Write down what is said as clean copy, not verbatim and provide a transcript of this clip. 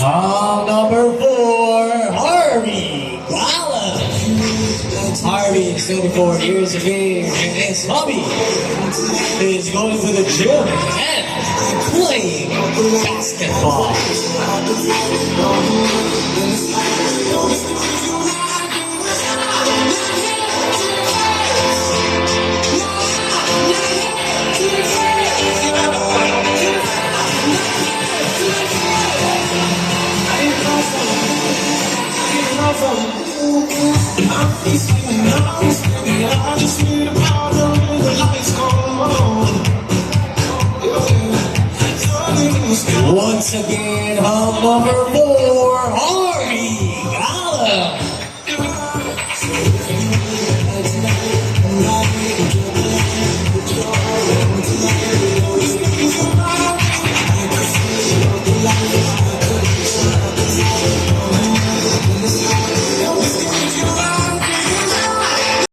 Number 4, Harvey Gala. Harvey is 34 years of age, and his hobby is going to the gym and playing basketball. Once again, number 4, Harvey Gala.